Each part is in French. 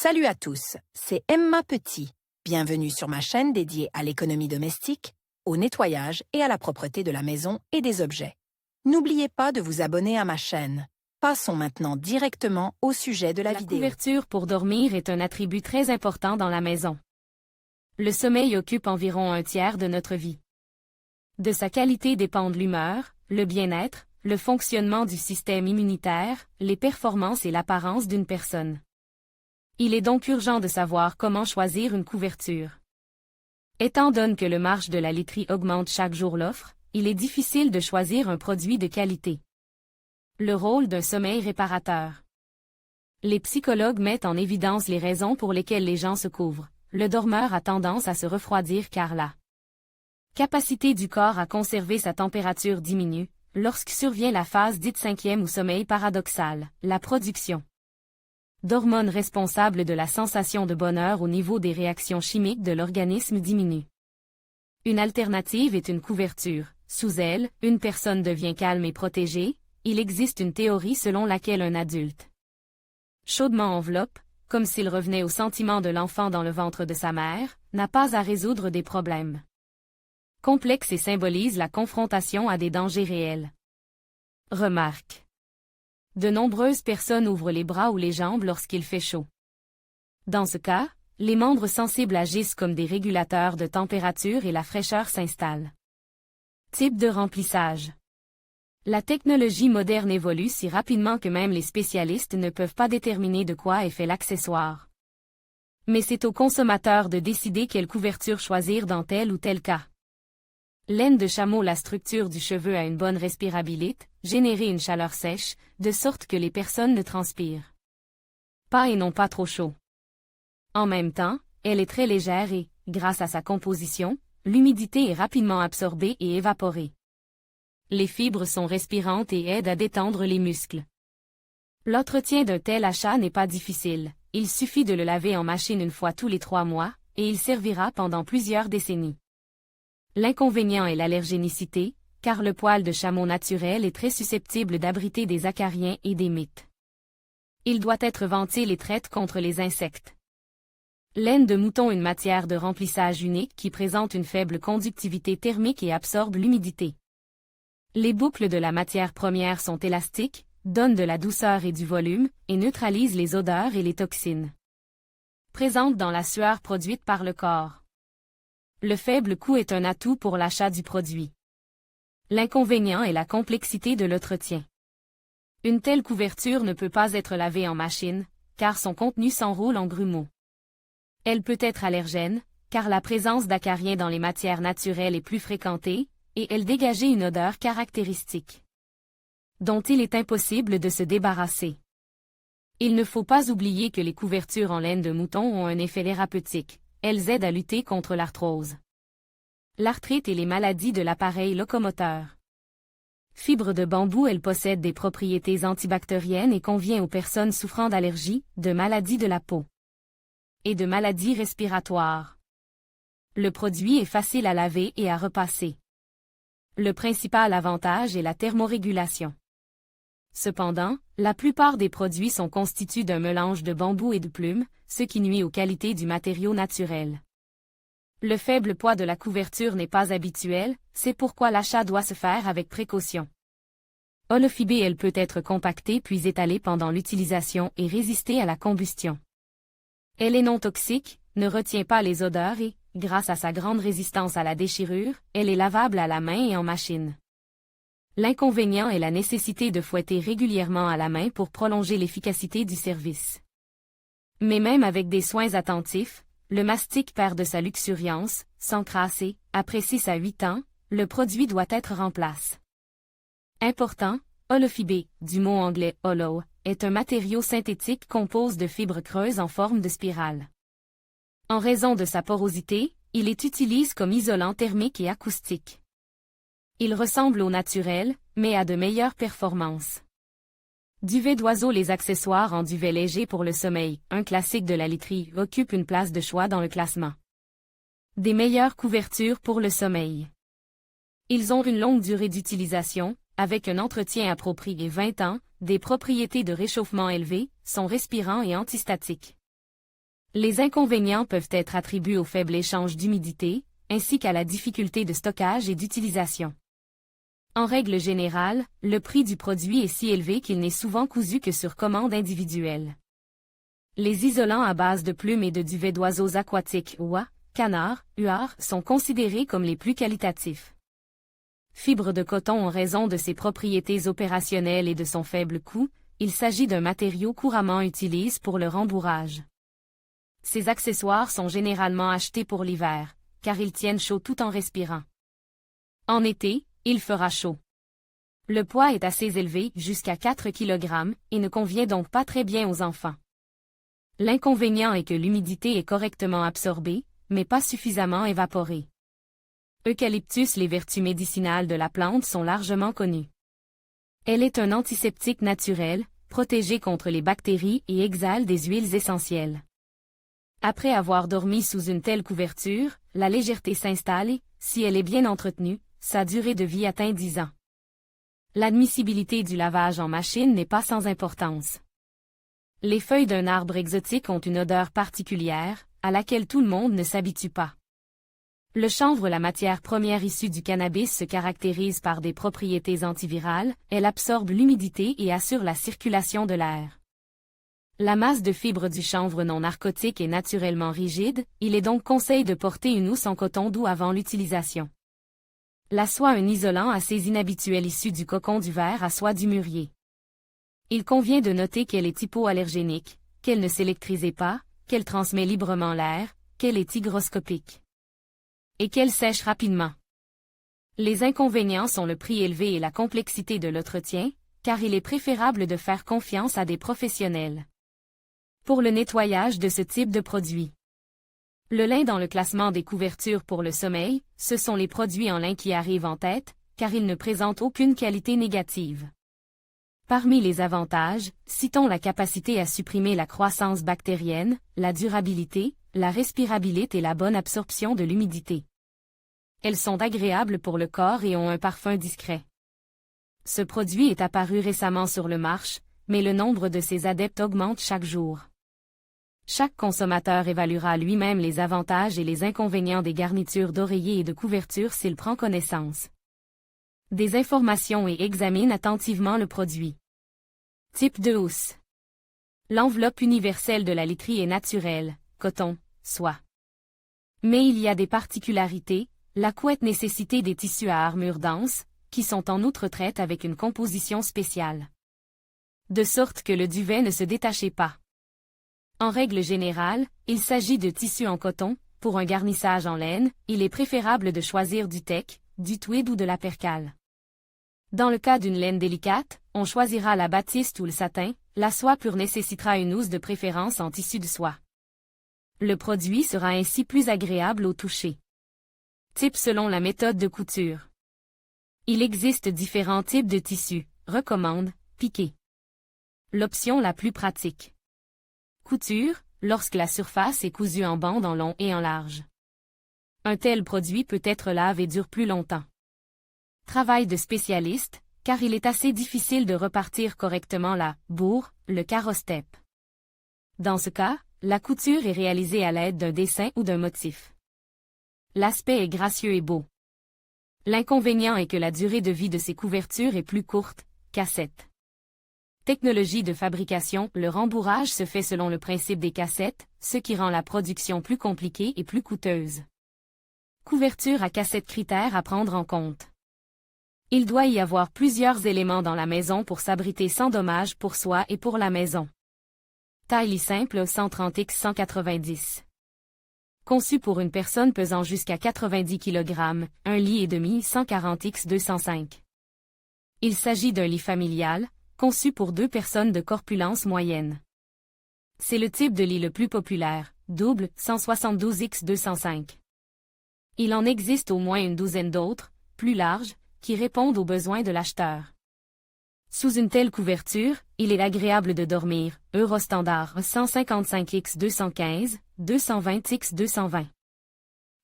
Salut à tous, c'est Emma Petit. Bienvenue sur ma chaîne dédiée à l'économie domestique, au nettoyage et à la propreté de la maison et des objets. N'oubliez pas de vous abonner à ma chaîne. Passons maintenant directement au sujet de la vidéo. La couverture pour dormir est un attribut très important dans la maison. Le sommeil occupe environ un tiers de notre vie. De sa qualité dépendent l'humeur, le bien-être, le fonctionnement du système immunitaire, les performances et l'apparence d'une personne. Il est donc urgent de savoir comment choisir une couverture. Étant donné que le marge de la literie augmente chaque jour l'offre, il est difficile de choisir un produit de qualité. Le rôle d'un sommeil réparateur. Les psychologues mettent en évidence les raisons pour lesquelles les gens se couvrent. Le dormeur a tendance à se refroidir car la capacité du corps à conserver sa température diminue, lorsque survient la phase dite cinquième ou sommeil paradoxal, la production d'hormones responsables de la sensation de bonheur au niveau des réactions chimiques de l'organisme diminue. Une alternative est une couverture. Sous elle, une personne devient calme et protégée. Il existe une théorie selon laquelle un adulte chaudement enveloppe, comme s'il revenait au sentiment de l'enfant dans le ventre de sa mère, n'a pas à résoudre des problèmes complexes et symbolise la confrontation à des dangers réels. Remarque. De nombreuses personnes ouvrent les bras ou les jambes lorsqu'il fait chaud. Dans ce cas, les membres sensibles agissent comme des régulateurs de température et la fraîcheur s'installe. Type de remplissage. La technologie moderne évolue si rapidement que même les spécialistes ne peuvent pas déterminer de quoi est fait l'accessoire. Mais c'est au consommateur de décider quelle couverture choisir dans tel ou tel cas. Laine de chameau. La structure du cheveu a une bonne respirabilité, générer une chaleur sèche, de sorte que les personnes ne transpirent pas et n'ont pas trop chaud. En même temps, elle est très légère et, grâce à sa composition, l'humidité est rapidement absorbée et évaporée. Les fibres sont respirantes et aident à détendre les muscles. L'entretien d'un tel achat n'est pas difficile, il suffit de le laver en machine une fois tous les 3 mois, et il servira pendant plusieurs décennies. L'inconvénient est l'allergénicité, car le poil de chameau naturel est très susceptible d'abriter des acariens et des mites. Il doit être ventile et traite contre les insectes. Laine de mouton. Une matière de remplissage unique qui présente une faible conductivité thermique et absorbe l'humidité. Les boucles de la matière première sont élastiques, donnent de la douceur et du volume, et neutralisent les odeurs et les toxines présentes dans la sueur produite par le corps. Le faible coût est un atout pour l'achat du produit. L'inconvénient est la complexité de l'entretien. Une telle couverture ne peut pas être lavée en machine, car son contenu s'enroule en grumeaux. Elle peut être allergène, car la présence d'acariens dans les matières naturelles est plus fréquentée, et elle dégageait une odeur caractéristique, dont il est impossible de se débarrasser. Il ne faut pas oublier que les couvertures en laine de mouton ont un effet thérapeutique. Elles aident à lutter contre l'arthrose, l'arthrite et les maladies de l'appareil locomoteur. Fibre de bambou. Elle possède des propriétés antibactériennes et convient aux personnes souffrant d'allergies, de maladies de la peau et de maladies respiratoires. Le produit est facile à laver et à repasser. Le principal avantage est la thermorégulation. Cependant, la plupart des produits sont constitués d'un mélange de bambou et de plumes, ce qui nuit aux qualités du matériau naturel. Le faible poids de la couverture n'est pas habituel, c'est pourquoi l'achat doit se faire avec précaution. Holofibée. Elle peut être compactée puis étalée pendant l'utilisation et résister à la combustion. Elle est non toxique, ne retient pas les odeurs et, grâce à sa grande résistance à la déchirure, elle est lavable à la main et en machine. L'inconvénient est la nécessité de fouetter régulièrement à la main pour prolonger l'efficacité du service. Mais même avec des soins attentifs, le mastic perd de sa luxuriance, s'encrasser. Après 6 à 8 ans, le produit doit être remplacé. Important, holofibée, du mot anglais hollow, est un matériau synthétique composé de fibres creuses en forme de spirale. En raison de sa porosité, il est utilisé comme isolant thermique et acoustique. Il ressemble au naturel, mais a de meilleures performances. Duvet d'oiseau. Les accessoires en duvet léger pour le sommeil, un classique de la literie, occupent une place de choix dans le classement des meilleures couvertures pour le sommeil. Ils ont une longue durée d'utilisation, avec un entretien approprié 20 ans, des propriétés de réchauffement élevées, sont respirants et antistatiques. Les inconvénients peuvent être attribués au faible échange d'humidité, ainsi qu'à la difficulté de stockage et d'utilisation. En règle générale, le prix du produit est si élevé qu'il n'est souvent cousu que sur commande individuelle. Les isolants à base de plumes et de duvet d'oiseaux aquatiques oies, canards, huards sont considérés comme les plus qualitatifs. Fibres de coton en raison de ses propriétés opérationnelles et de son faible coût, il s'agit d'un matériau couramment utilisé pour le rembourrage. Ces accessoires sont généralement achetés pour l'hiver, car ils tiennent chaud tout en respirant. En été, il fera chaud. Le poids est assez élevé, jusqu'à 4 kg, et ne convient donc pas très bien aux enfants. L'inconvénient est que l'humidité est correctement absorbée, mais pas suffisamment évaporée. Eucalyptus, les vertus médicinales de la plante sont largement connues. Elle est un antiseptique naturel, protégé contre les bactéries et exhale des huiles essentielles. Après avoir dormi sous une telle couverture, la légèreté s'installe et, si elle est bien entretenue, sa durée de vie atteint 10 ans. L'admissibilité du lavage en machine n'est pas sans importance. Les feuilles d'un arbre exotique ont une odeur particulière, à laquelle tout le monde ne s'habitue pas. Le chanvre, la matière première issue du cannabis, se caractérise par des propriétés antivirales, elle absorbe l'humidité et assure la circulation de l'air. La masse de fibres du chanvre non narcotique est naturellement rigide, il est donc conseil de porter une housse en coton doux avant l'utilisation. La soie, un isolant assez inhabituel issu du cocon du ver à soie du mûrier. Il convient de noter qu'elle est hypoallergénique, qu'elle ne s'électrise pas, qu'elle transmet librement l'air, qu'elle est hygroscopique. Et qu'elle sèche rapidement. Les inconvénients sont le prix élevé et la complexité de l'entretien, car il est préférable de faire confiance à des professionnels. Pour le nettoyage de ce type de produit. Le lin dans le classement des couvertures pour le sommeil, ce sont les produits en lin qui arrivent en tête, car ils ne présentent aucune qualité négative. Parmi les avantages, citons la capacité à supprimer la croissance bactérienne, la durabilité, la respirabilité et la bonne absorption de l'humidité. Elles sont agréables pour le corps et ont un parfum discret. Ce produit est apparu récemment sur le marché, mais le nombre de ses adeptes augmente chaque jour. Chaque consommateur évaluera lui-même les avantages et les inconvénients des garnitures d'oreiller et de couverture s'il prend connaissance des informations et examine attentivement le produit. Type de housse. L'enveloppe universelle de la literie est naturelle, coton, soie. Mais il y a des particularités, la couette nécessite des tissus à armure dense, qui sont en outre traites avec une composition spéciale. De sorte que le duvet ne se détachait pas. En règle générale, il s'agit de tissus en coton, pour un garnissage en laine, il est préférable de choisir du teck, du tweed ou de la percale. Dans le cas d'une laine délicate, on choisira la batiste ou le satin, la soie pure nécessitera une housse de préférence en tissu de soie. Le produit sera ainsi plus agréable au toucher. Type selon la méthode de couture. Il existe différents types de tissus, recommande, piqué. L'option la plus pratique. Couture, lorsque la surface est cousue en bande en long et en large. Un tel produit peut être lave et dure plus longtemps. Travail de spécialiste, car il est assez difficile de repartir correctement la bourre, le carreau-step. Dans ce cas, la couture est réalisée à l'aide d'un dessin ou d'un motif. L'aspect est gracieux et beau. L'inconvénient est que la durée de vie de ces couvertures est plus courte, cassettes. Technologie de fabrication, le rembourrage se fait selon le principe des cassettes, ce qui rend la production plus compliquée et plus coûteuse. Couverture à cassette, critères à prendre en compte. Il doit y avoir plusieurs éléments dans la maison pour s'abriter sans dommage pour soi et pour la maison. Taille lit simple 130 x 190. Conçu pour une personne pesant jusqu'à 90 kg, un lit et demi 140 x 205. Il s'agit d'un lit familial, conçu pour 2 personnes de corpulence moyenne. C'est le type de lit le plus populaire, double 172 x 205. Il en existe au moins une douzaine d'autres, plus larges, qui répondent aux besoins de l'acheteur. Sous une telle couverture, il est agréable de dormir, Eurostandard 155 x 215, 220 x 220.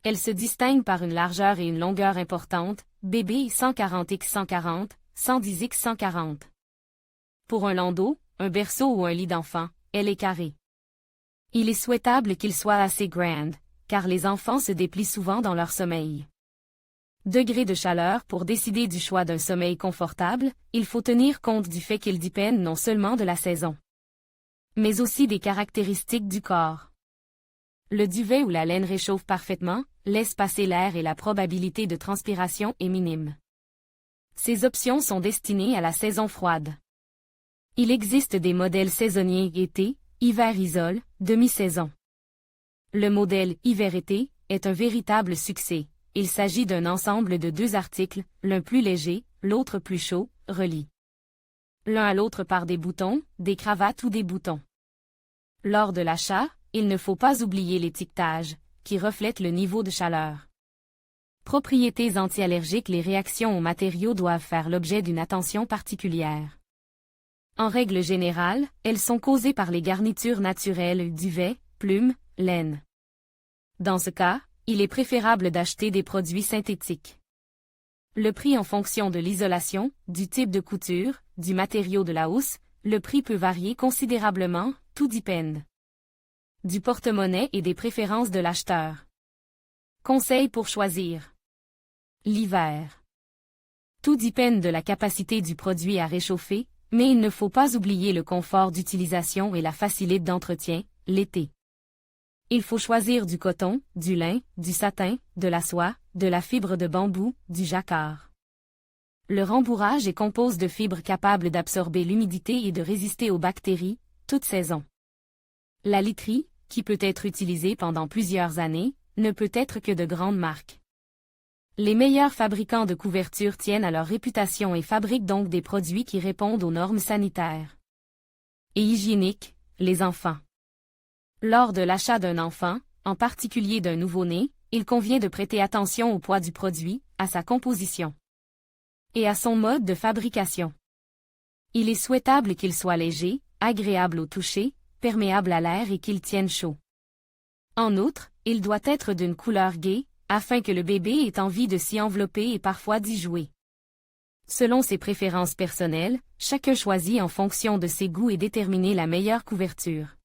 Elle se distingue par une largeur et une longueur importantes, BB 140 x 140, 110 x 140. Pour un landau, un berceau ou un lit d'enfant, elle est carrée. Il est souhaitable qu'il soit assez grand, car les enfants se déplient souvent dans leur sommeil. Degré de chaleur. Pour décider du choix d'un sommeil confortable, il faut tenir compte du fait qu'il dépend non seulement de la saison, mais aussi des caractéristiques du corps. Le duvet ou la laine réchauffe parfaitement, laisse passer l'air et la probabilité de transpiration est minime. Ces options sont destinées à la saison froide. Il existe des modèles saisonniers été, hiver isole, demi-saison. Le modèle hiver-été est un véritable succès. Il s'agit d'un ensemble de 2 articles, l'un plus léger, l'autre plus chaud, reliés l'un à l'autre par des boutons, des cravates ou des boutons. Lors de l'achat, il ne faut pas oublier l'étiquetage, qui reflète le niveau de chaleur. Propriétés anti-allergiques. Les réactions aux matériaux doivent faire l'objet d'une attention particulière. En règle générale, elles sont causées par les garnitures naturelles, duvet, plumes, laine. Dans ce cas, il est préférable d'acheter des produits synthétiques. Le prix en fonction de l'isolation, du type de couture, du matériau de la housse, le prix peut varier considérablement, tout dépend du porte-monnaie et des préférences de l'acheteur. Conseils pour choisir l'hiver. Tout dépend de la capacité du produit à réchauffer, mais il ne faut pas oublier le confort d'utilisation et la facilité d'entretien, l'été. Il faut choisir du coton, du lin, du satin, de la soie, de la fibre de bambou, du jacquard. Le rembourrage est composé de fibres capables d'absorber l'humidité et de résister aux bactéries, toute saison. La literie, qui peut être utilisée pendant plusieurs années, ne peut être que de grandes marques. Les meilleurs fabricants de couvertures tiennent à leur réputation et fabriquent donc des produits qui répondent aux normes sanitaires et hygiéniques, les enfants. Lors de l'achat d'un enfant, en particulier d'un nouveau-né, il convient de prêter attention au poids du produit, à sa composition et à son mode de fabrication. Il est souhaitable qu'il soit léger, agréable au toucher, perméable à l'air et qu'il tienne chaud. En outre, il doit être d'une couleur gaie, afin que le bébé ait envie de s'y envelopper et parfois d'y jouer. Selon ses préférences personnelles, chacun choisit en fonction de ses goûts et déterminer la meilleure couverture.